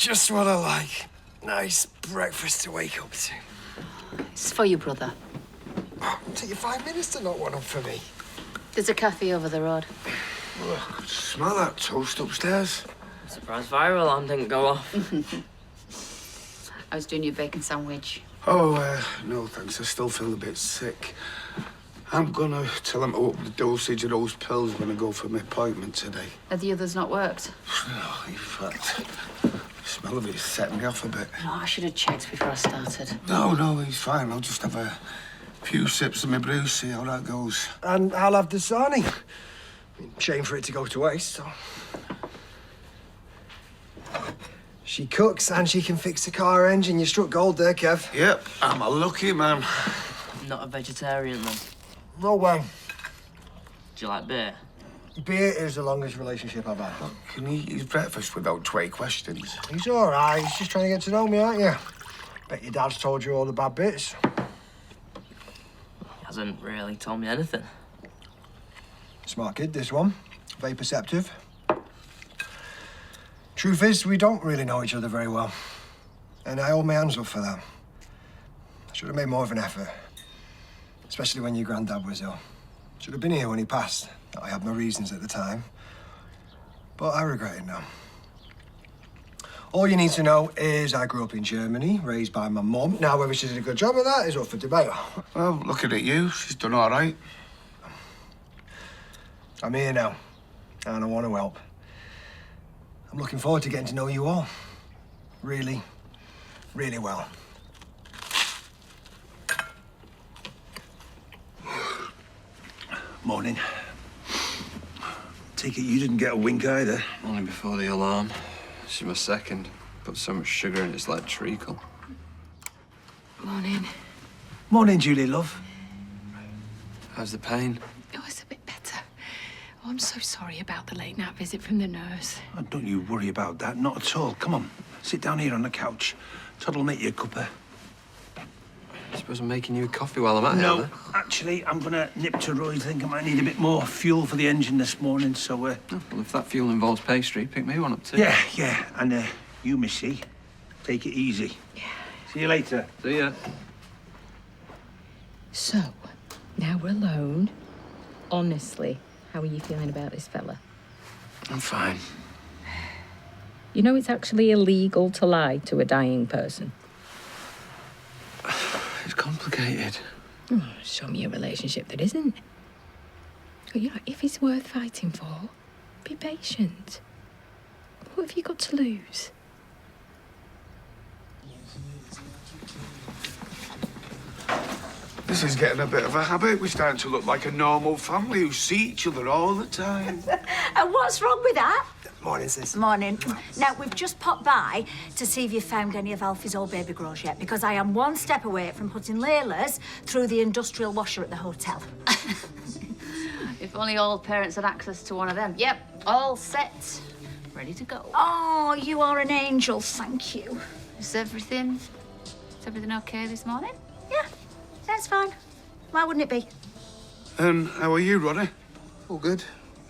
just what I like. Nice breakfast to wake up to. It's for your brother. Oh, take you 5 minutes to knock one up for me. There's a cafe over the road. Oh, I could smell that toast upstairs. I'm surprised fire alarm didn't go off. I was doing your bacon sandwich. Oh, no thanks. I still feel a bit sick. I'm gonna tell him to up the dosage of those pills when I go for my appointment today. Have the others not worked? No, in fact, the smell of it set me off a bit. No, I should have checked before I started. No, he's fine. I'll just have a few sips of my brew, see how that goes. And I'll have the sarnie. Shame for it to go to waste, so... She cooks and she can fix the car engine. You struck gold there, Kev. Yep, I'm a lucky man. I'm not a vegetarian, then. No way. Do you like beer? Beer is the longest relationship I've had. Can he eat his breakfast without 20 questions? He's all right. He's just trying to get to know me, aren't you? Bet your dad's told you all the bad bits. He hasn't really told me anything. Smart kid, this one. Very perceptive. Truth is, we don't really know each other very well. And I hold my hands up for that. I should have made more of an effort. Especially when your granddad was ill. Should have been here when he passed. I had my reasons at the time. But I regret it now. All you need to know is I grew up in Germany, raised by my mum. Now, whether she did a good job of that is up for debate. Well, looking at you, she's done all right. I'm here now, and I want to help. I'm looking forward to getting to know you all. Really, really well. Morning. Take it you didn't get a wink either. Only before the alarm. This is my second. Put so much sugar in it's like treacle. Morning. Morning, Julie, love. How's the pain? Oh, it's a bit better. Oh, I'm so sorry about the late night visit from the nurse. Oh, don't you worry about that, not at all. Come on, sit down here on the couch. Todd'll make you a cuppa. I suppose I'm making you a coffee while I'm at it, No, then? actually, I'm gonna nip to Roy's. I think I might need a bit more fuel for the engine this morning, so, Oh, well, if that fuel involves pastry, pick me one up too. Yeah, and, you, Missy, take it easy. Yeah. See you later. See ya. So, now we're alone. Honestly, how are you feeling about this fella? I'm fine. You know it's actually illegal to lie to a dying person. It's complicated. Oh, show me a relationship that isn't. You know, if it's worth fighting for, be patient. What have you got to lose? This is getting a bit of a habit. We're starting to look like a normal family who see each other all the time. And what's wrong with that? Morning, sis. Morning. Now, we've just popped by to see if you've found any of Alfie's old baby grows yet, because I am one step away from putting Layla's through the industrial washer at the hotel. If only all parents had access to one of them. Yep, all set. Ready to go. Oh, you are an angel, thank you. Is everything okay this morning? Yeah, that's fine. Why wouldn't it be? And how are you, Ronnie? All good.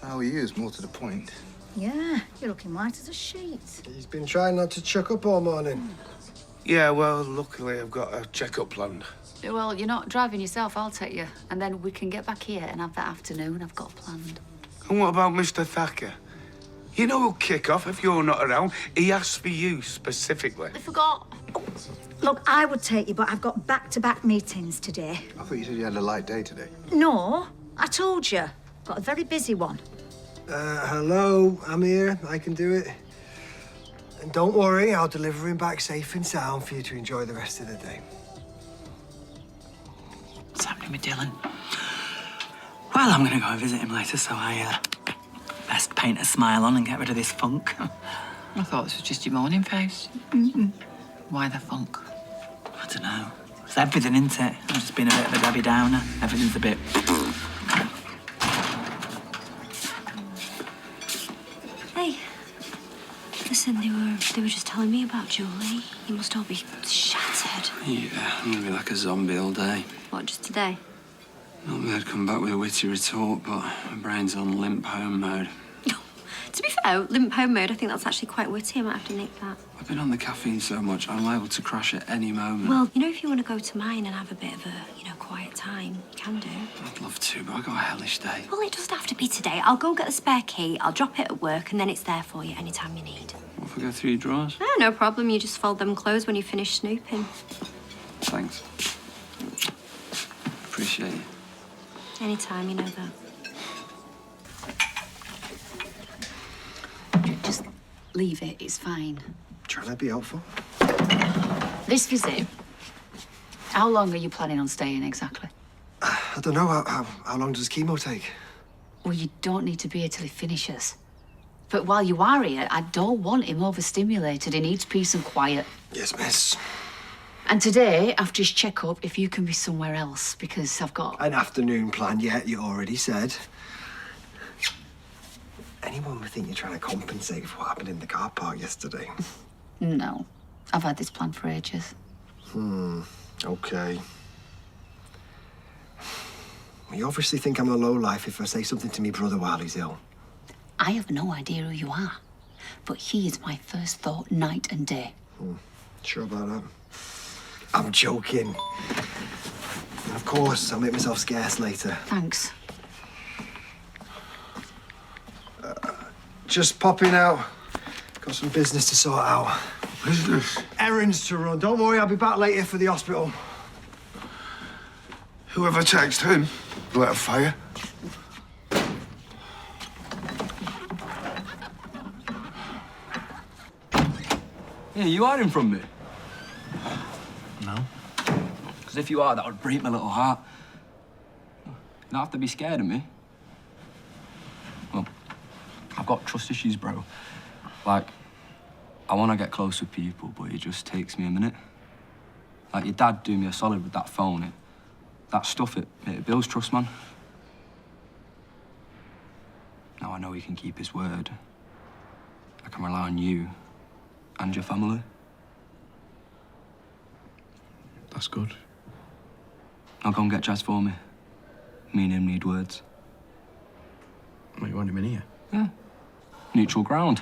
How are you is more to the point. Yeah, you're looking white as a sheet. He's been trying not to chuck up all morning. Yeah, well, luckily I've got a checkup planned. Well, you're not driving yourself, I'll take you. And then we can get back here and have that afternoon I've got planned. And what about Mr. Thacker? You know he'll kick off if you're not around. He asked for you specifically. I forgot. Oh, look, I would take you, but I've got back-to-back meetings today. I thought you said you had a light day today. No, I told you. Got a very busy one. Hello, I'm here. I can do it. And don't worry, I'll deliver him back safe and sound for you to enjoy the rest of the day. What's happening with Dylan? Well, I'm gonna go and visit him later, so I best paint a smile on and get rid of this funk. I thought this was just your morning face. Why the funk? I don't know. It's everything, isn't it? I've just been a bit of a Debbie Downer. Everything's a bit... Hey, listen, they were just telling me about Julie. You must all be shattered. Yeah, I'm gonna be like a zombie all day. What, just today? Normally I'd come back with a witty retort, but my brain's on limp home mode. To be fair, limp home mode, I think that's actually quite witty. I might have to nick that. I've been on the caffeine so much, I'm liable to crash at any moment. Well, you know, if you want to go to mine and have a bit of a, quiet time, you can do. I'd love to, but I got a hellish day. Well, it doesn't have to be today. I'll go get the spare key, I'll drop it at work, and then it's there for you anytime you need. What if I go through your drawers? Oh, no problem. You just fold them closed when you finish snooping. Thanks. Appreciate it. Anytime, you know that. Just leave it, it's fine. Trying to be helpful. This visit, how long are you planning on staying exactly? I don't know. How long does chemo take? Well, you don't need to be here till he finishes. But while you are here, I don't want him overstimulated. He needs peace and quiet. Yes, miss. And today, after his checkup, if you can be somewhere else, because I've got... An afternoon plan, yeah, you already said. Anyone would think you're trying to compensate for what happened in the car park yesterday. No, I've had this plan for ages. Okay. Well, you obviously think I'm a lowlife if I say something to me brother while he's ill. I have no idea who you are, but he is my first thought night and day. Sure about that? I'm joking. Of course, I'll make myself scarce later. Thanks. Just popping out. Got some business to sort out. Business? Errands to run. Don't worry, I'll be back later for the hospital. Whoever texted him, let a fire. Yeah, you hiding from me? No. Because if you are, that would break my little heart. You don't have to be scared of me. Well, I've got trust issues, bro. Like, I want to get close with people, but it just takes me a minute. Like, your dad do me a solid with that phone. That stuff, it builds trust, man. Now I know he can keep his word. I can rely on you and your family. That's good. Now go and get Jazz for me. Me and him need words. What, you want him in here? Yeah. Neutral ground.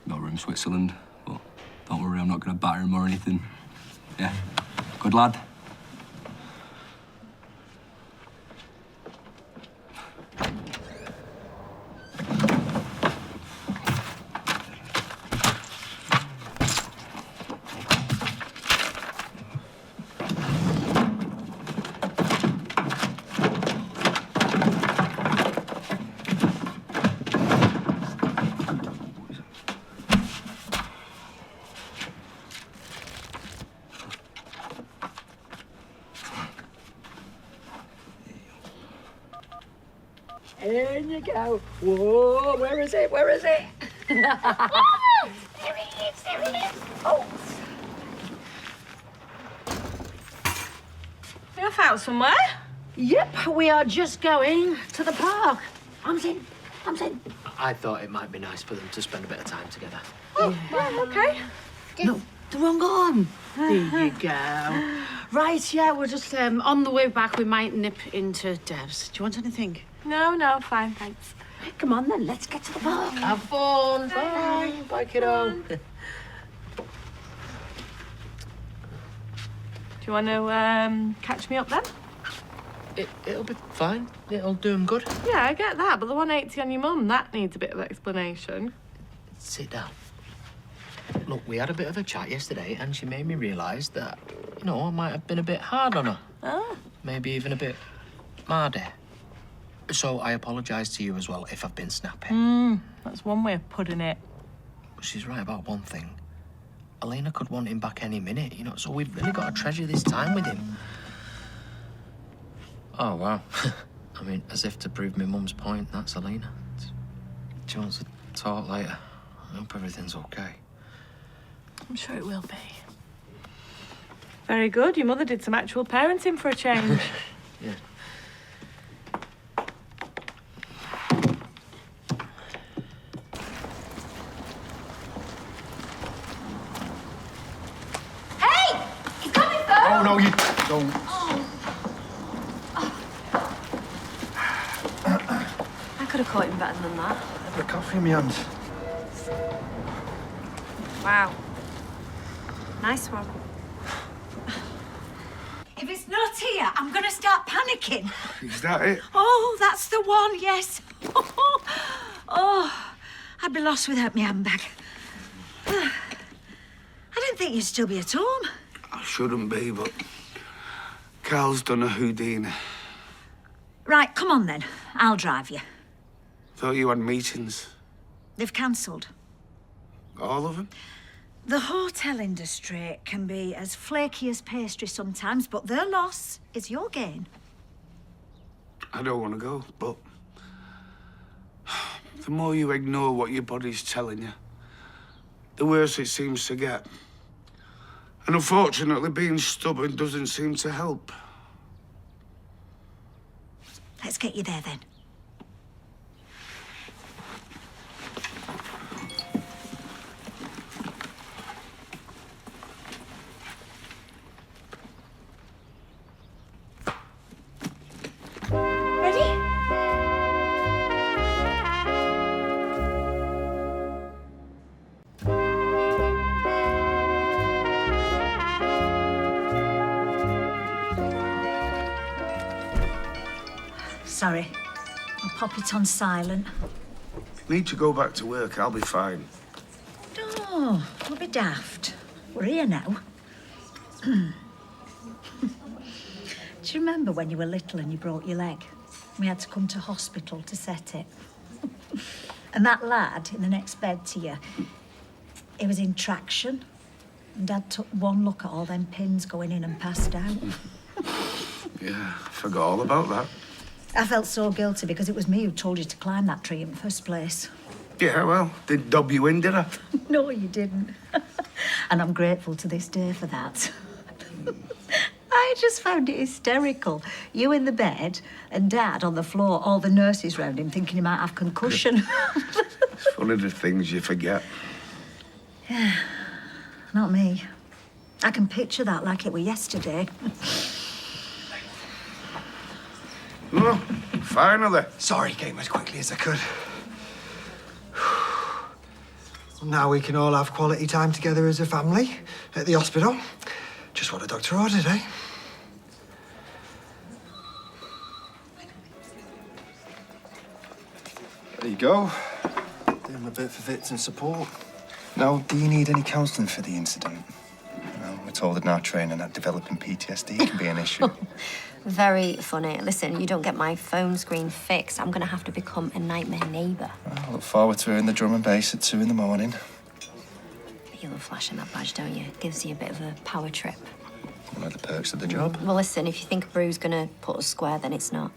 No room, Switzerland. But don't worry, I'm not going to batter him or anything. Yeah. Good lad. In you go. Whoa, where is it? Where is it? There he is, there he is. Oh. You're off out somewhere? Yep, we are just going to the park. Arms in. I thought it might be nice for them to spend a bit of time together. Oh, well, okay. No, the wrong arm. There you go. Right, yeah, we're just on the way back. We might nip into Deb's. Do you want anything? No, fine, thanks. Come on then, let's get to the park. Have fun. Bye. Bye, kiddo. Do you want to catch me up then? It'll be fine. It'll do him good. Yeah, I get that, but the 180 on your mum, that needs a bit of explanation. Sit down. Look, we had a bit of a chat yesterday, and she made me realise that, I might have been a bit hard on her. Oh. Maybe even a bit mardy. So I apologise to you as well if I've been snappy. That's one way of putting it. But she's right about one thing. Elena could want him back any minute, so we've really got to treasure this time with him. Oh, wow. I mean, as if to prove my mum's point, that's Elena. She wants to talk later. I hope everything's okay. I'm sure it will be. Very good. Your mother did some actual parenting for a change. Yeah. Hey! He's coming first! Oh, no, you don't. I could have caught him better than that. The coffee in my hand. Wow. Nice one. If it's not here, I'm going to start panicking. Is that it? Oh, that's the one, yes. Oh, I'd be lost without my handbag. I didn't think you'd still be at home. I shouldn't be, but Carl's done a Houdini. Right, come on then. I'll drive you. Thought you had meetings. They've cancelled. All of them? The hotel industry can be as flaky as pastry sometimes, but their loss is your gain. I don't want to go, but the more you ignore what your body's telling you, the worse it seems to get. And unfortunately, being stubborn doesn't seem to help. Let's get you there then. Ready? Sorry. I'll pop it on silent. Need to go back to work, I'll be fine. Oh, don't be daft. We're here now. Do you remember when you were little and you broke your leg? We had to come to hospital to set it. And that lad in the next bed to you, he was in traction. And Dad took one look at all them pins going in and passed out. Yeah, forgot all about that. I felt so guilty because it was me who told you to climb that tree in the first place. Yeah, well, didn't dob you in, did I? No, you didn't. And I'm grateful to this day for that. I just found it hysterical. You in the bed and Dad on the floor, all the nurses round him thinking he might have concussion. It's funny the things you forget. Yeah, not me. I can picture that like it were yesterday. Oh, finally. Sorry, came as quickly as I could. Now we can all have quality time together as a family at the hospital. Just what the doctor ordered, eh? There you go. Doing a bit for victim support. Now, do you need any counselling for the incident? Well, we're told in our training that developing PTSD can be an issue. Very funny. Listen, you don't get my phone screen fixed, I'm gonna have to become a nightmare neighbour. I look forward to hearing the drum and bass at 2 in the morning. You love flashing that badge, don't you? It gives you a bit of a power trip. One of the perks of the job. Well, listen, if you think Brew's gonna put us square, then it's not.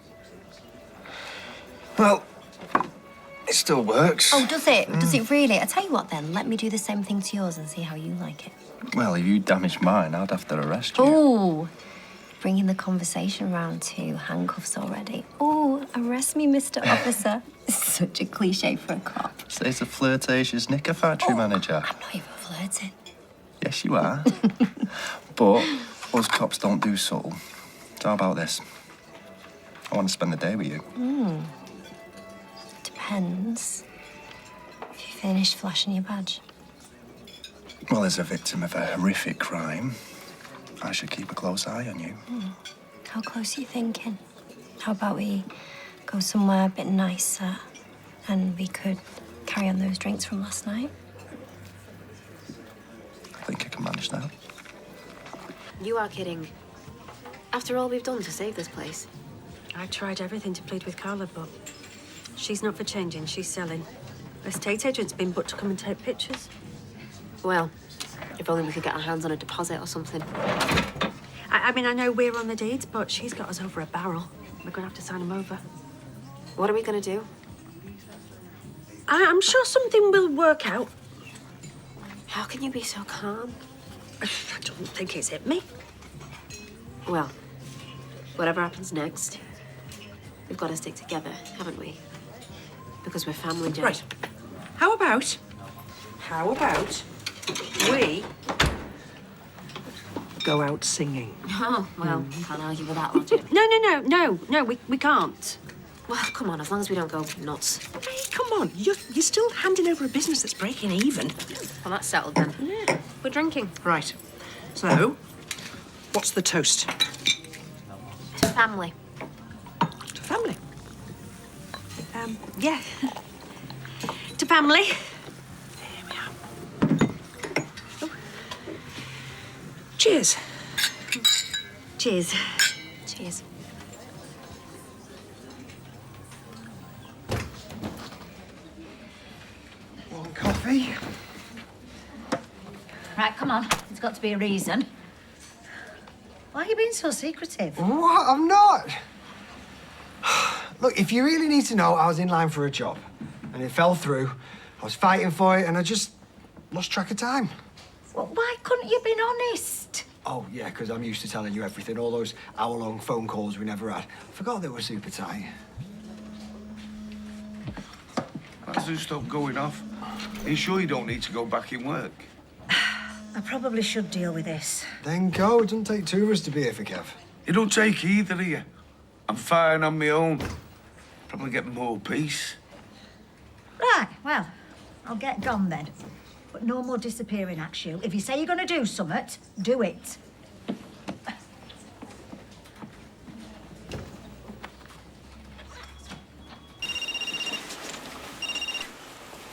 Well, it still works. Oh, does it? Does it really? I tell you what, then, let me do the same thing to yours and see how you like it. Well, if you damaged mine, I'd have to arrest you. Ooh, bringing the conversation round to handcuffs already. Ooh, arrest me, Mr. Officer. Such a cliche for a cop. Says the flirtatious knicker factory manager. I'm not even flirting. Yes, you are. But us cops don't do subtle. So how about this? I want to spend the day with you. Depends. If you finished flashing your badge. Well, as a victim of a horrific crime, I should keep a close eye on you. How close are you thinking? How about we go somewhere a bit nicer and we could carry on those drinks from last night? I think I can manage that. You are kidding. After all we've done to save this place. I tried everything to plead with Carla, but she's not for changing, she's selling. Estate agent's been booked to come and take pictures. Well, if only we could get our hands on a deposit or something. I mean, I know we're on the deeds, but she's got us over a barrel. We're gonna have to sign them over. What are we gonna do? I'm sure something will work out. How can you be so calm? I don't think it's hit me. Well, whatever happens next, we've got to stick together, haven't we? Because we're family, Jen. Right. How about we go out singing? Oh, well, can't argue with that logic. No, we can't. Well, come on, as long as we don't go nuts. Hey, come on, you're still handing over a business that's breaking even. Well, that's settled then. Yeah. We're drinking. Right. So, what's the toast? To family. To family. Yeah. To family. Cheers. Cheers. Cheers. Want coffee? Right, come on. There's got to be a reason. Why are you being so secretive? What? I'm not. Look, if you really need to know, I was in line for a job. And it fell through. I was fighting for it, and I just lost track of time. Well, why couldn't you have been honest? Oh, yeah, because I'm used to telling you everything. All those hour-long phone calls we never had. I forgot they were super tight. That's who stopped going off. Are you sure you don't need to go back in work? I probably should deal with this. Then go. It doesn't take two of us to be here for Kev. You don't take either of you. I'm fine on my own. Probably get more peace. Right, well, I'll get gone then. But no more disappearing, Axel. If you say you're going to do something, do it.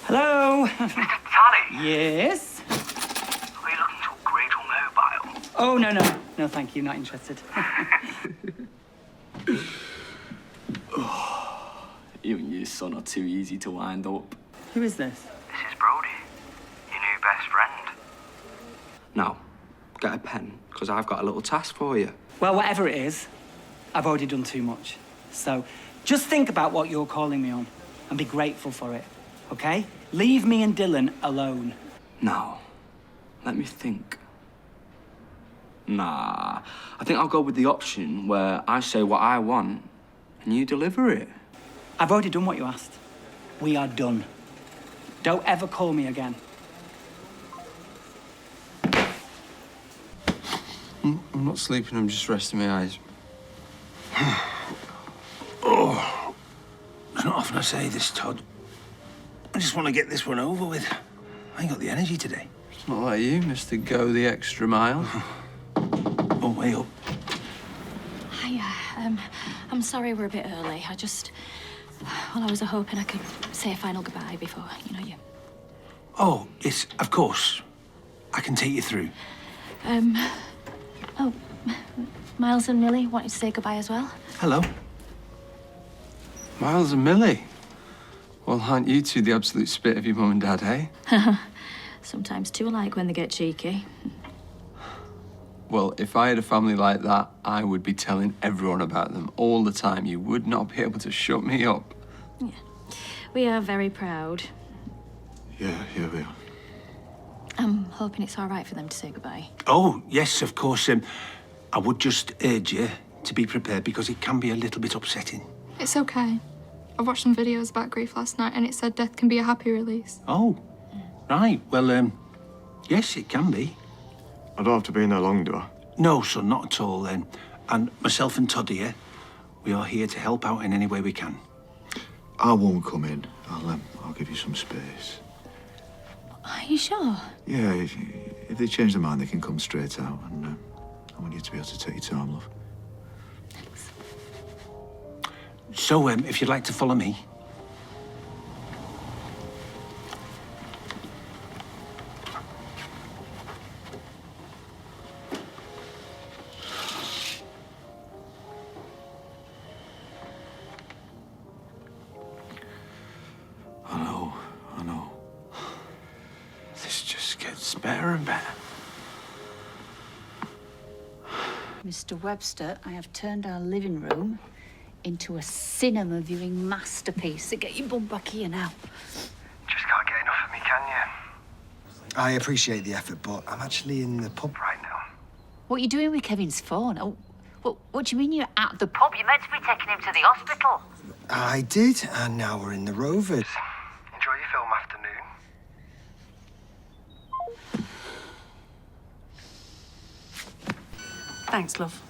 Hello? Tanny? Yes? Are you looking to upgrade your mobile? Oh, no, no. No, thank you. Not interested. You and your son are too easy to wind up. Who is this? This is Brody, your new best friend. Now, get a pen, because I've got a little task for you. Well, whatever it is, I've already done too much. So just think about what you're calling me on and be grateful for it, okay? Leave me and Dylan alone. Now, let me think. Nah, I think I'll go with the option where I say what I want and you deliver it. I've already done what you asked. We are done. Don't ever call me again. I'm not sleeping, I'm just resting my eyes. Oh, It's not often I say this, Todd. I just want to get this one over with. I ain't got the energy today. It's not like you, Mr. Go the extra mile. Oh, way up. Hiya. I'm sorry we're a bit early. I was hoping I could say a final goodbye before, you. Oh, yes, of course. I can take you through. Oh, Miles and Millie wanted to say goodbye as well. Hello. Miles and Millie. Well, aren't you two the absolute spit of your mum and dad, eh? Sometimes too alike when they get cheeky. Well, if I had a family like that, I would be telling everyone about them all the time. You would not be able to shut me up. Yeah. We are very proud. Yeah, we are. I'm hoping it's all right for them to say goodbye. Oh, yes, of course. I would just urge you to be prepared because it can be a little bit upsetting. It's okay. I watched some videos about grief last night and it said death can be a happy release. Oh, right. Well, yes, it can be. I don't have to be in there long, do I? No, son, not at all, then. And myself and Todd here, we are here to help out in any way we can. I won't come in. I'll give you some space. Are you sure? Yeah, if they change their mind, they can come straight out. And I want you to be able to take your time, love. So, if you'd like to follow me. I know. This just gets better and better. Mr. Webster, I have turned our living room into a cinema viewing masterpiece. So get your bum back here now. Just can't get enough of me, can you? I appreciate the effort, but I'm actually in the pub right now. What are you doing with Kevin's phone? Oh, what do you mean you're at the pub? You're meant to be taking him to the hospital. I did, and now we're in the Rovers. Enjoy your film afternoon. Thanks, love.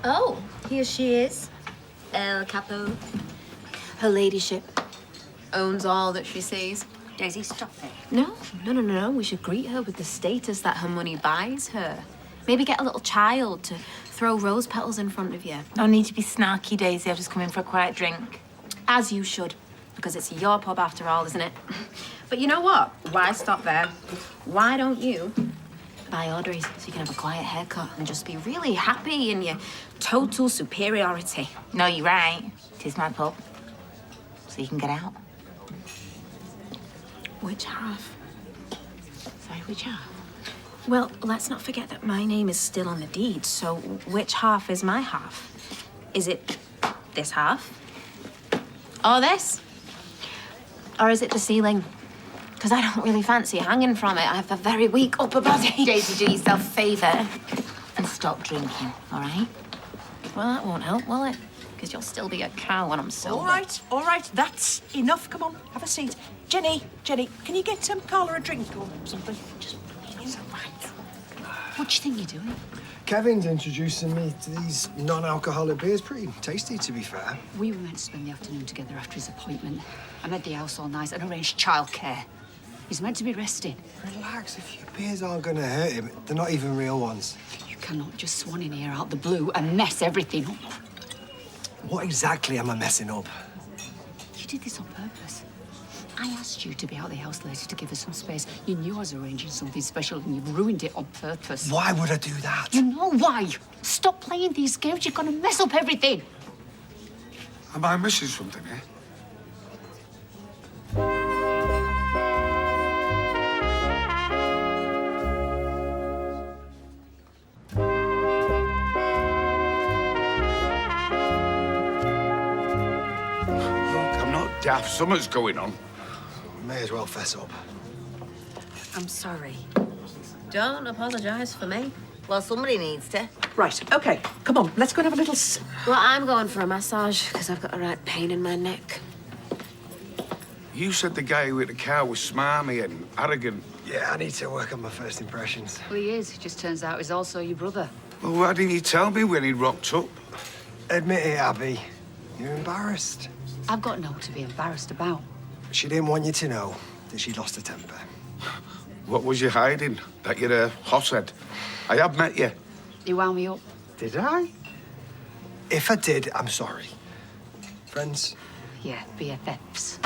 Oh, here she is. El Capo. Her ladyship owns all that she sees. Daisy, stop it. No. We should greet her with the status that her money buys her. Maybe get a little child to throw rose petals in front of you. No need to be snarky, Daisy. I've just come in for a quiet drink. As you should, because it's your pub after all, isn't it? But you know what? Why stop there? Why don't you buy Audrey's so you can have a quiet haircut and just be really happy in your total superiority? No, you're right. It is my pub. So you can get out. Which half? Sorry, which half? Well, let's not forget that my name is still on the deed, so which half is my half? Is it this half? Or this? Or is it the ceiling? Because I don't really fancy hanging from it. I have a very weak upper body. Daisy, do yourself a favour and stop drinking, all right? Well, that won't help, will it? Because you'll still be a cow when I'm sober. All right, that's enough. Come on, have a seat. Jenny, can you get Carla a drink or something? Just, It's all right. What do you think you're doing? Kevin's introducing me to these non-alcoholic beers. Pretty tasty, to be fair. We were meant to spend the afternoon together after his appointment. I made the house all nice and arranged childcare. He's meant to be resting. Relax, if your beers aren't going to hurt him, they're not even real ones. You cannot just swan in here out the blue and mess everything up. What exactly am I messing up? You did this on purpose. I asked you to be out of the house later to give us some space. You knew I was arranging something special and you've ruined it on purpose. Why would I do that? You know why. Stop playing these games. You're going to mess up everything. Am I missing something, eh? Look, I'm not daft. Something's going on. May as well fess up. I'm sorry. Don't apologise for me. Well, somebody needs to. Right, okay, come on, let's go and have a little Well, I'm going for a massage because I've got a right pain in my neck. You said the guy with the car was smarmy and arrogant. Yeah, I need to work on my first impressions. Well, he is. It just turns out he's also your brother. Well, why didn't you tell me when he rocked up? Admit it, Abby. You're embarrassed. I've got no to be embarrassed about. She didn't want you to know that she lost her temper. What was you hiding? That you're a hothead? I have met you. You wound me up. Did I? If I did, I'm sorry. Friends? Yeah, BFFs.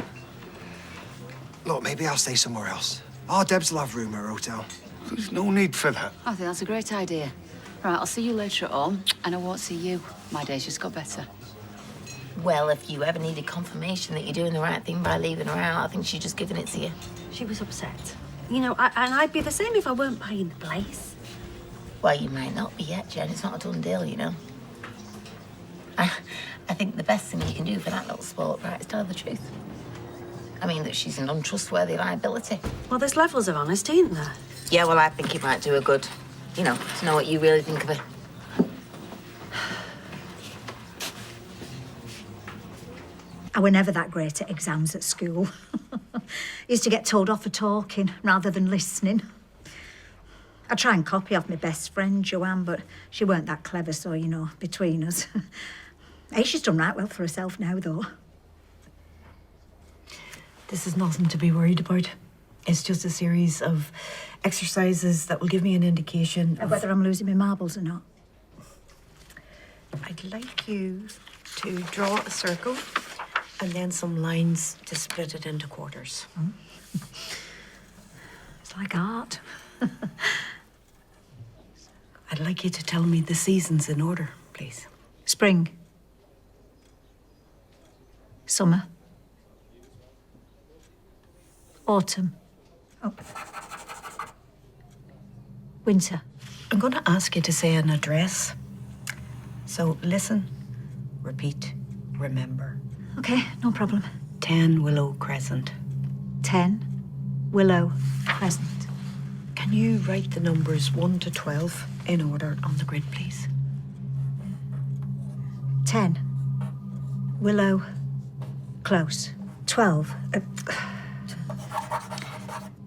Look, maybe I'll stay somewhere else. Oh, Debs will have room at her hotel. There's no need for that. I think that's a great idea. Right, I'll see you later at home, and I won't see you. My day's just got better. Well, if you ever needed confirmation that you're doing the right thing by leaving her out, I think she's just giving it to you. She was upset. You know, and I'd be the same if I weren't buying the place. Well, you might not be yet, Jen. It's not a done deal, you know. I think the best thing you can do for that little sport, right, is tell her the truth. I mean, that she's an untrustworthy liability. Well, there's levels of honesty, isn't there? Yeah, well, I think it might do her good, you know, to know what you really think of her. I were never that great at exams at school. Used to get told off for talking rather than listening. I try and copy off my best friend, Joanne, but she weren't that clever, so, you know, between us. Hey, she's done right well for herself now, though. This is nothing to be worried about. It's just a series of exercises that will give me an indication of whether I'm losing my marbles or not. I'd like you to draw a circle and then some lines to split it into quarters. It's like art. I'd like you to tell me the seasons in order, please. Spring. Summer. Autumn. Oh. Winter. I'm going to ask you to say an address. So listen, repeat, remember. Okay, no problem. 10 Willow Crescent. 10 Willow Crescent. Can you write the numbers 1 to 12 in order on the grid, please? 10 Willow Close. 12.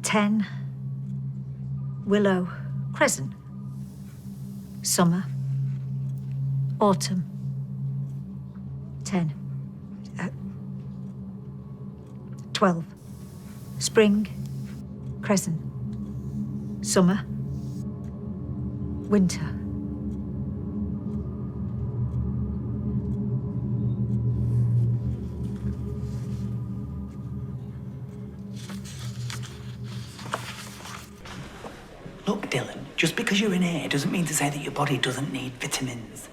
10 Willow Crescent. Summer. Autumn. 10. 12. Spring, crescent. Summer, winter. Look, Dylan, just because you're in here doesn't mean to say that your body doesn't need vitamins.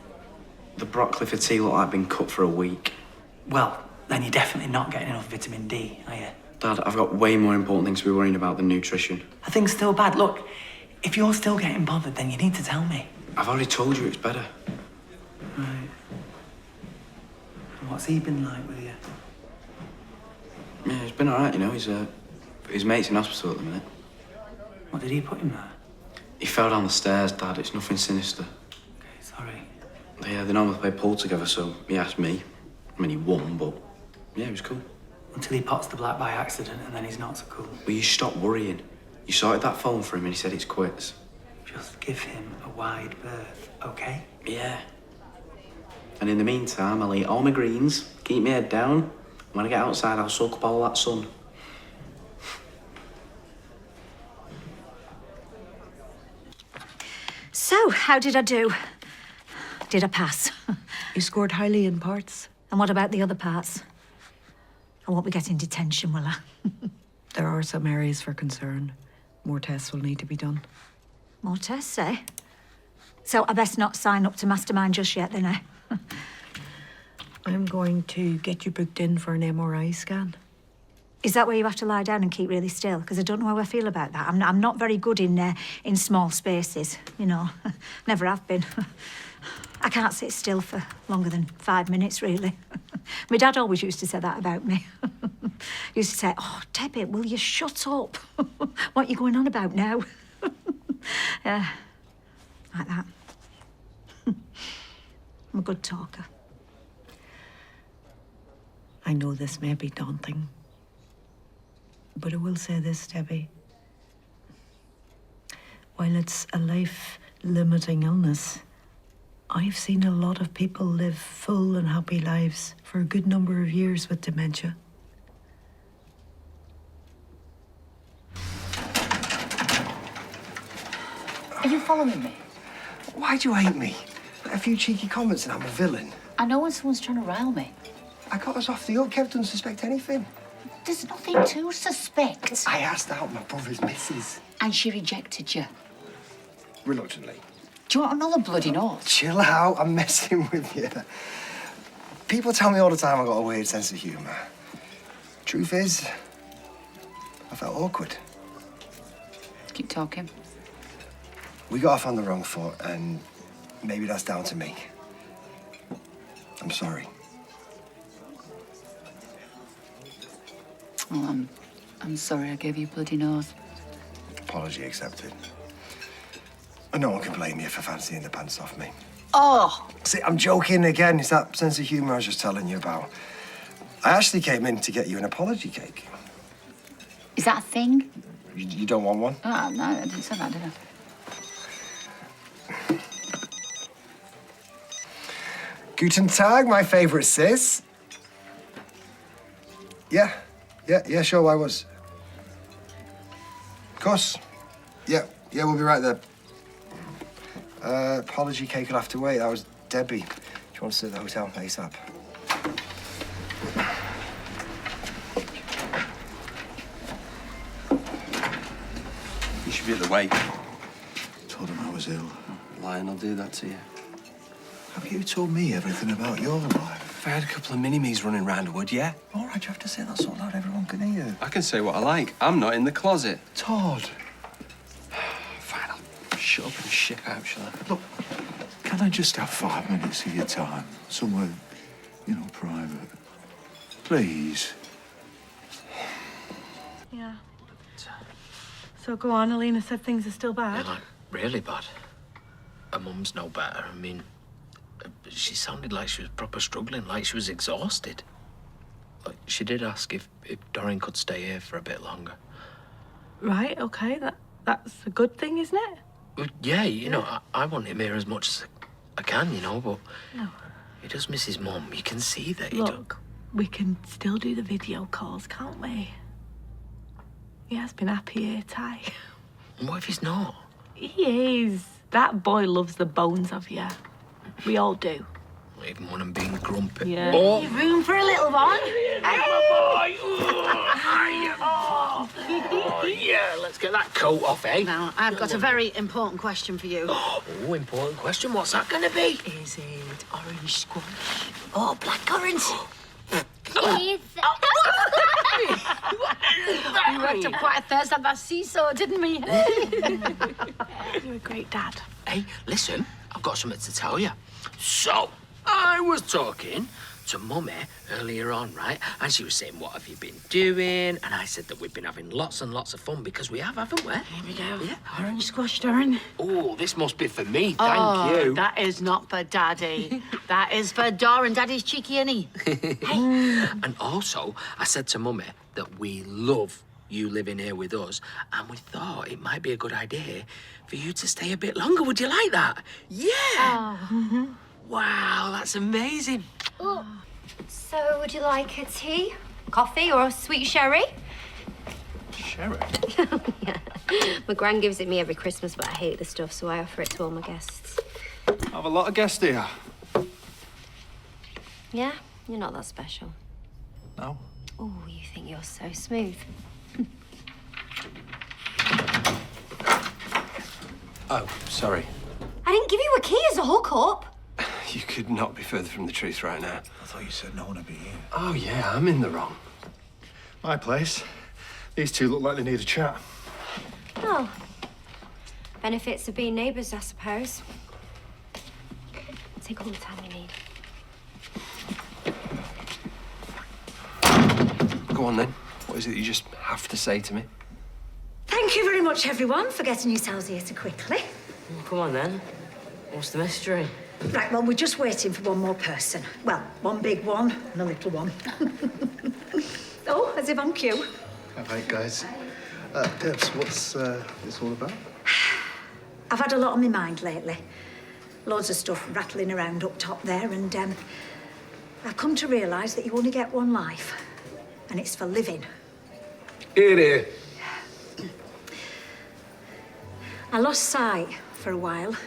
The broccoli for tea looked like I'd been cut for a week. Well, then you're definitely not getting enough vitamin D, are you? Dad, I've got way more important things to be worrying about than nutrition. Are things still bad? Look, if you're still getting bothered, then you need to tell me. I've already told you it's better. Right. What's he been like with you? Yeah, he's been all right, you know. His mate's in hospital at the minute. What, did he put him there? He fell down the stairs, Dad. It's nothing sinister. Okay, sorry. Yeah, they normally play pool together, so he asked me. I mean, he won, but yeah, it was cool. Until he pots the black by accident, and then he's not so cool. Will you stop worrying? You sorted that phone for him and he said it's quits. Just give him a wide berth, okay? Yeah. And in the meantime, I'll eat all my greens, keep my head down. When I get outside, I'll soak up all that sun. So, how did I do? Did I pass? You scored highly in parts. And what about the other parts? I won't be getting detention, will I? There are some areas for concern. More tests will need to be done. More tests, eh? So I best not sign up to Mastermind just yet, then, eh? I'm going to get you booked in for an MRI scan. Is that where you have to lie down and keep really still? Because I don't know how I feel about that. I'm not very good in small spaces, you know. Never have been. I can't sit still for longer than 5 minutes, really. My dad always used to say that about me. He used to say, "Oh, Debbie, will you shut up? What are you going on about now?" Yeah, like that. I'm a good talker. I know this may be daunting, but I will say this, Debbie. While it's a life-limiting illness, I've seen a lot of people live full and happy lives for a good number of years with dementia. Are you following me? Why'd you hate me? A few cheeky comments and I'm a villain. I know when someone's trying to rile me. I got us off the hook. Kev doesn't suspect anything. There's nothing to suspect. I asked out my brother's missus. And she rejected you. Reluctantly. Do you want another bloody note? Chill out. I'm messing with you. People tell me all the time I got a weird sense of humour. Truth is, I felt awkward. Keep talking. We got off on the wrong foot, and maybe that's down to me. I'm sorry. Well, I'm sorry I gave you a bloody nose. Apology accepted. And no one can blame you for fancying the pants off me. Oh! See, I'm joking again. It's that sense of humour I was just telling you about. I actually came in to get you an apology cake. Is that a thing? You don't want one? Oh, no, I didn't say that, did I? Guten Tag, my favourite sis. Yeah, sure, I was. Of course. Yeah, we'll be right there. Apology cake will have to wait. That was Debbie. Do you want to sit at the hotel ASAP? You should be at the wake. Told him I was ill. Lying will do that to you. Have you told me everything about your life? If I had a couple of mini-me's running round, would yeah? All right, you have to say that so loud everyone can hear. I can say what I like. I'm not in the closet. Todd. Fine, I'll shut up and shit out, shall I? Look, can I just have 5 minutes of your time? Somewhere, private. Please. Yeah. So go on, Alina said things are still bad. Yeah, like, really bad. Her mum's no better. I mean, she sounded like she was proper struggling, like she was exhausted. Like, she did ask if Doreen could stay here for a bit longer. Right, okay, that's a good thing, isn't it? Well, yeah, I want him here as much as I can, but No. he does miss his mum. You can see that he Look, we can still do the video calls, can't we? He has been happy here, Ty. What if he's not? He is. That boy loves the bones of you. We all do. Even when I'm being grumpy. Yeah. Oh, Room for a little one? yeah, let's get that coat off, eh? Now, I've got a very important question for you. Oh, important question. What's that going to be? Is it orange squash? Oh, blackcurrant. Please. We worked up quite a thirst at that seesaw, didn't we? You're a great dad. Hey, listen, I've got something to tell you. So, I was talking to Mummy earlier on, right? And she was saying, what have you been doing? And I said that we've been having lots and lots of fun because we have, haven't we? Here we go. Yeah. Orange squash, Darren. Oh, this must be for me, thank you. That is not for Daddy. That is for Dor, Daddy's cheeky, innit? And also, I said to Mummy that we love you living here with us, and we thought it might be a good idea for you to stay a bit longer. Would you like that? Yeah. Wow, that's amazing. Oh. So, would you like a tea, coffee, or a sweet sherry? Sherry? Yeah. My gran gives it me every Christmas, but I hate the stuff, so I offer it to all my guests. I have a lot of guests here. Yeah? You're not that special. No? Oh, you think you're so smooth. Oh, sorry. I didn't give you a key as a hookup. You could not be further from the truth right now. I thought you said no one would be here. Oh, yeah, I'm in the wrong. My place. These two look like they need a chat. Oh. Benefits of being neighbours, I suppose. Take all the time you need. Go on, then. What is it you just have to say to me? Thank you very much, everyone, for getting yourselves here so quickly. Come on, then. What's the mystery? Right, well, we're just waiting for one more person. Well, one big one and a little one. Oh, as if on cue. All right, guys. Debs, what's this all about? I've had a lot on my mind lately. Loads of stuff rattling around up top there, and I've come to realise that you only get one life, and it's for living. Here, here. I lost sight for a while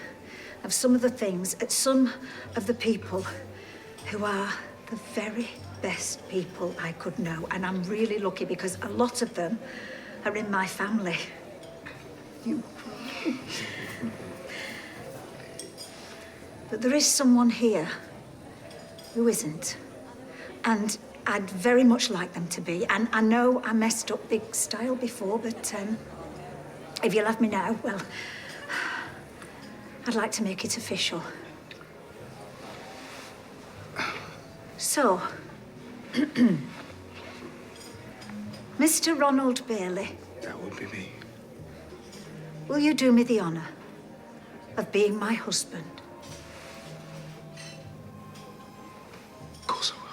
of some of the things, some of the people who are the very best people I could know. And I'm really lucky because a lot of them are in my family. You. But there is someone here who isn't. And I'd very much like them to be. And I know I messed up big style before, but if you'll have me now, well, I'd like to make it official. So, Mr. Ronald Bailey. That would be me. Will you do me the honour of being my husband? Of course I will.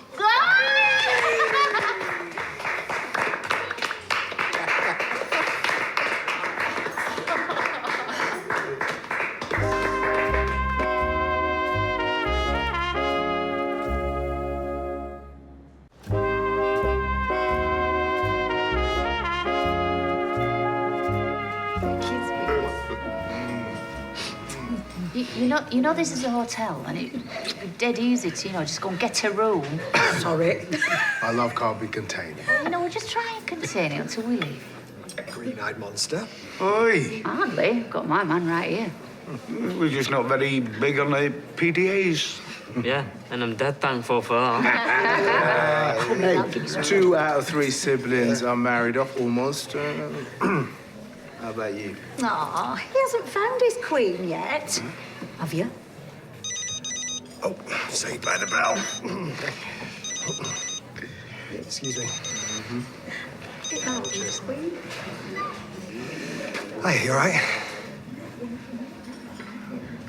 You know this is a hotel, and it'd be dead easy to, just go and get a room. Sorry. I love can't be contained. We'll just try and contain it until we leave. Green-eyed monster. Oi. Hardly. Got my man right here. We're just not very big on the PDAs. Yeah, and I'm dead thankful for that. Hey, 2 out of 3 siblings are married off almost. How about you? Aw, he hasn't found his queen yet. Have you? Oh, saved by the bell. Excuse me. Hi, you all right?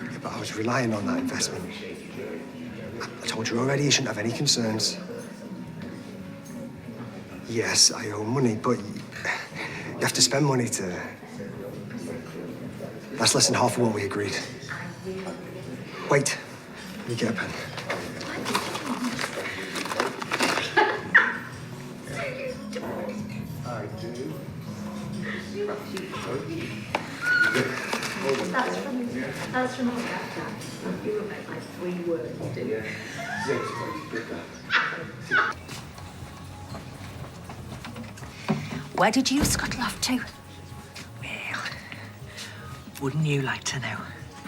Yeah, but I was relying on that investment. I told you already you shouldn't have any concerns. Yes, I owe money, but you have to spend money to... That's less than half of what we agreed. Wait, let me get a pen. I do. That's from all that time. You were like 3 words, didn't you? Where did you scuttle off to? Well, wouldn't you like to know?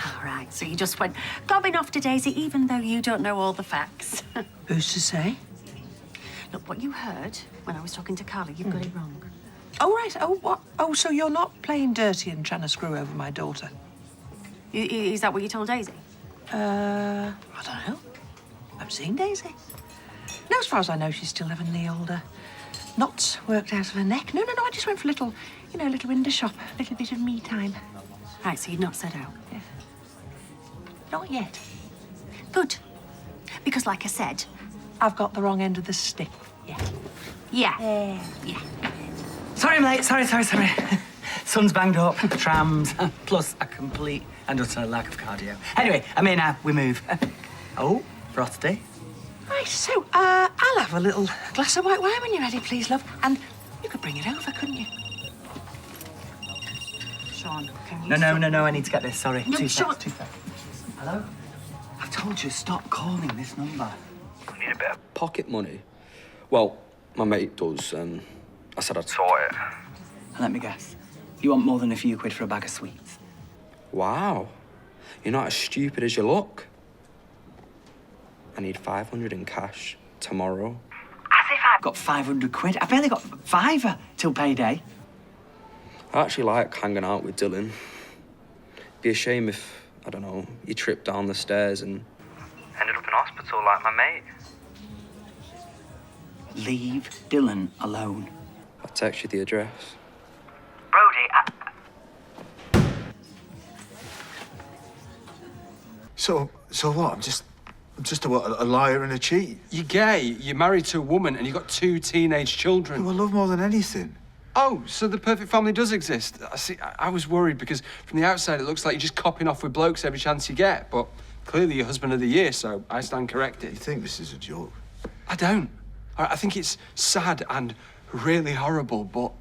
All right, so you just went gobbing off to Daisy even though you don't know all the facts. Who's to say? Look, what you heard when I was talking to Carla, you've got it wrong. Oh, right. Oh, what? Oh, so you're not playing dirty and trying to screw over my daughter? Is that what you told Daisy? I don't know. I've seen Daisy. No, as far as I know, she's still having the old knots worked out of her neck. No, I just went for a little, little window shop, a little bit of me time. Right, so you'd not set out? Yeah. Not yet. Good. Because, like I said, I've got the wrong end of the stick. Yeah. Sorry, I'm late. Sorry. Sun's banged up, trams, plus a complete and utter lack of cardio. Anyway, we move. Oh, frosty. Right, so, I'll have a little glass of white wine when you're ready, please, love. And you could bring it over, couldn't you? Sean, can you... No, I need to get this. Sorry. No, Two Sean. seconds. Hello? I've told you, stop calling this number. I need a bit of Pocket money? Well, my mate does. I said I'd sort it. Let me guess. You want more than a few quid for a bag of sweets? Wow. You're not as stupid as you look. I need 500 in cash tomorrow. As if I've got 500 quid. I barely got £5 till payday. I actually like hanging out with Dylan. Be a shame if, I don't know, you tripped down the stairs and... Ended up in hospital like my mate. Leave Dylan alone. I'll text you the address. Brody, So what? I'm just a liar and a cheat. You're gay, you're married to a woman, and you've got 2 teenage children. Who I love more than anything. Oh, so the perfect family does exist. I was worried because from the outside it looks like you're just copping off with blokes every chance you get, but clearly you're husband of the year, so I stand corrected. You think this is a joke? I don't. I think it's sad and really horrible, but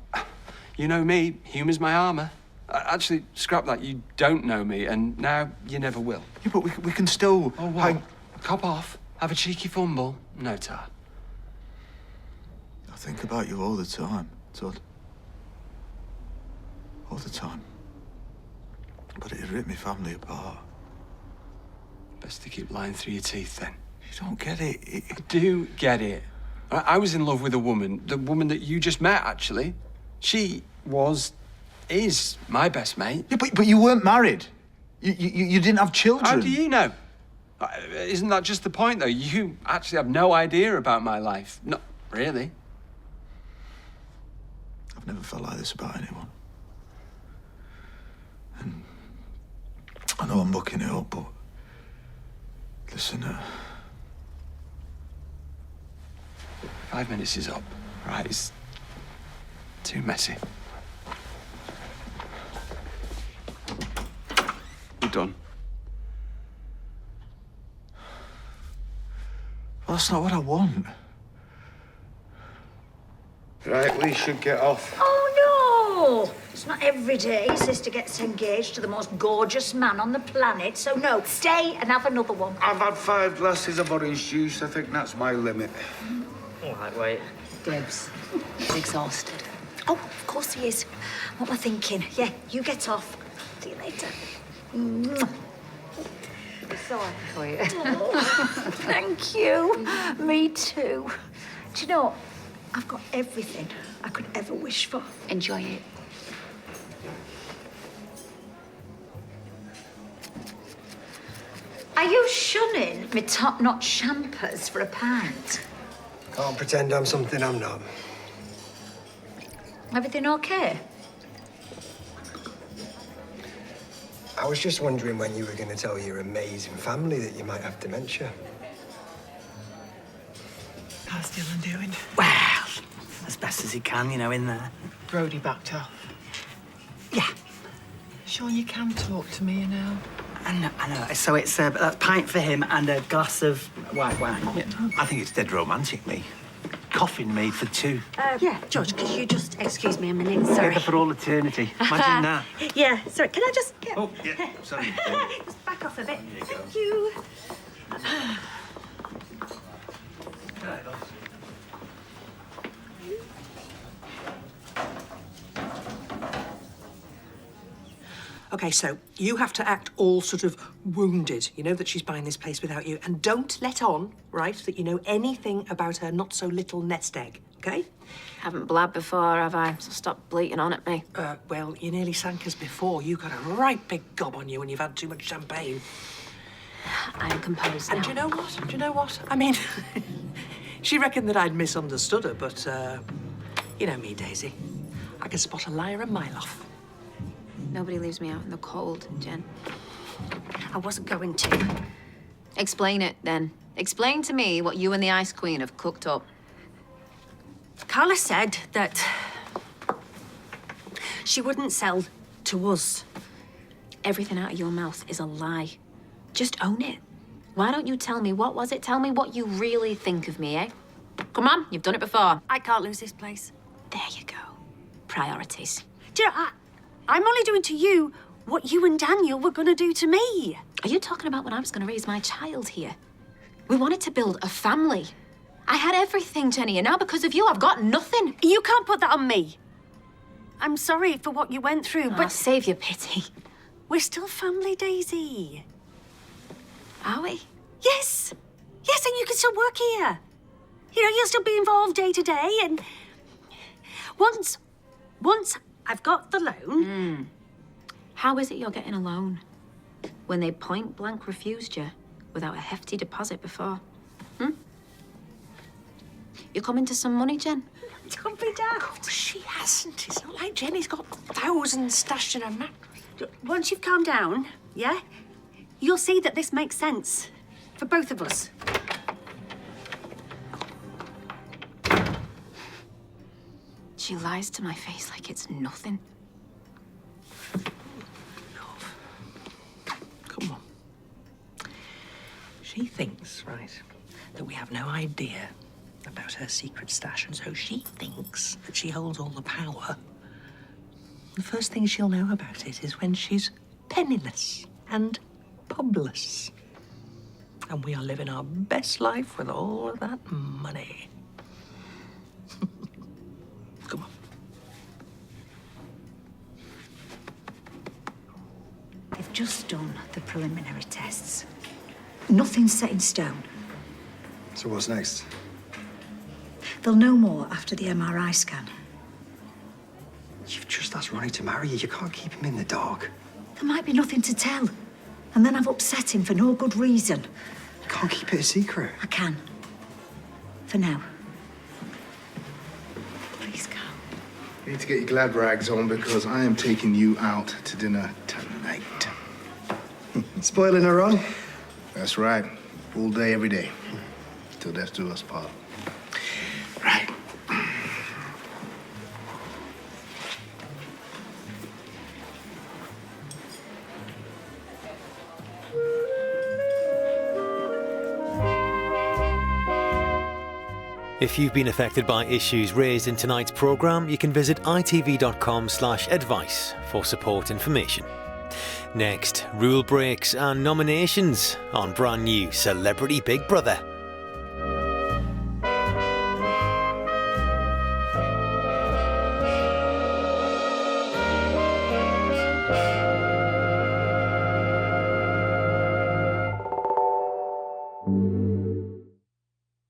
you know me, humour's my armour. Actually, scrap that, you don't know me, and now you never will. Yeah, but we can still... Oh, what? Cop off, have a cheeky fumble, no tar. I think about you all the time, Todd. All the time. But it'd rip my family apart. Best to keep lying through your teeth, then. You don't get it. I do get it. I was in love with a woman, the woman that you just met, actually. She is my best mate. Yeah, but you weren't married. You didn't have children. How do you know? Isn't that just the point, though? You actually have no idea about my life. Not really. I've never felt like this about anyone. And I know I'm mucking it up, but listen, 5 minutes is up. Right, it's too messy. We're done. Well, that's not what I want. Right, we should get off. Oh, no! It's not every day sister gets engaged to the most gorgeous man on the planet, so no, stay and have another one. I've had 5 glasses of orange juice. I think that's my limit. All right, wait. Debs, he's exhausted. Oh, of course he is. What am I thinking? Yeah, you get off. See you later. Mwah. Sorry for you. Oh, thank you. Me too. Do you know, I've got everything I could ever wish for. Enjoy it. Are you shunning me top-notch champers for a pint? Can't pretend I'm something I'm not. Everything okay? I was just wondering when you were going to tell your amazing family that you might have dementia. How's Dylan doing? Well, as best as he can, in there. Brody backed off. Yeah. Sean, you can talk to me, I know. So it's a pint for him and a glass of white wine. I think it's dead romantic, me. coffin made for two. Yeah, George, could you just excuse me a minute? Sorry. Together for all eternity. Imagine that. Yeah, sorry. Can I just... Oh, yeah, sorry. Just back off a bit. Thank you. Okay, so you have to act all sort of wounded. You know that she's buying this place without you. And don't let on, right, that you know anything about her not-so-little nest egg, OK? Haven't blabbed before, have I? So stop bleating on at me. Well, you nearly sank us before. You got a right big gob on you when you've had too much champagne. I'm composed now. And do you know what? Do you know what? I mean, she reckoned that I'd misunderstood her, but, you know me, Daisy. I can spot a liar a mile off. Nobody leaves me out in the cold, Jen. I wasn't going to. Explain it, then. Explain to me what you and the Ice Queen have cooked up. Carla said that she wouldn't sell to us. Everything out of your mouth is a lie. Just own it. Why don't you tell me what was it? Tell me what you really think of me, eh? Come on, you've done it before. I can't lose this place. There you go. Priorities. Do you know, I'm only doing to you what you and Daniel were going to do to me. Are you talking about when I was going to raise my child here? We wanted to build a family. I had everything, Jenny, and now because of you, I've got nothing. You can't put that on me. I'm sorry for what you went through, but... save your pity. We're still family, Daisy. Are we? Yes. Yes, and you can still work here. You know, you'll still be involved day to day, and... Once I've got the loan... How is it you're getting a loan when they point blank refused you without a hefty deposit before? You come into some money, Jen? Don't be daft. Of course she hasn't. It's not like Jenny's got thousands stashed in her mattress. Once you've calmed down, yeah, you'll see that this makes sense for both of us. She lies to my face like it's nothing. Come on. She thinks, right, that we have no idea about her secret stash, and so she thinks that she holds all the power. The first thing she'll know about it is when she's penniless and publess. And we are living our best life with all of that money. Come on. They've just done the preliminary tests. Nothing's set in stone. So what's next? They'll know more after the MRI scan. You've just asked Ronnie to marry you. You can't keep him in the dark. There might be nothing to tell. And then I've upset him for no good reason. You can't keep it a secret. I can. For now. Please go. You need to get your glad rags on because I am taking you out to dinner tonight. Spoiling her on? That's right. All day, every day. Till death do us part. Right. If you've been affected by issues raised in tonight's programme, you can visit itv.com/advice for support information. Next, rule breaks and nominations on brand new Celebrity Big Brother.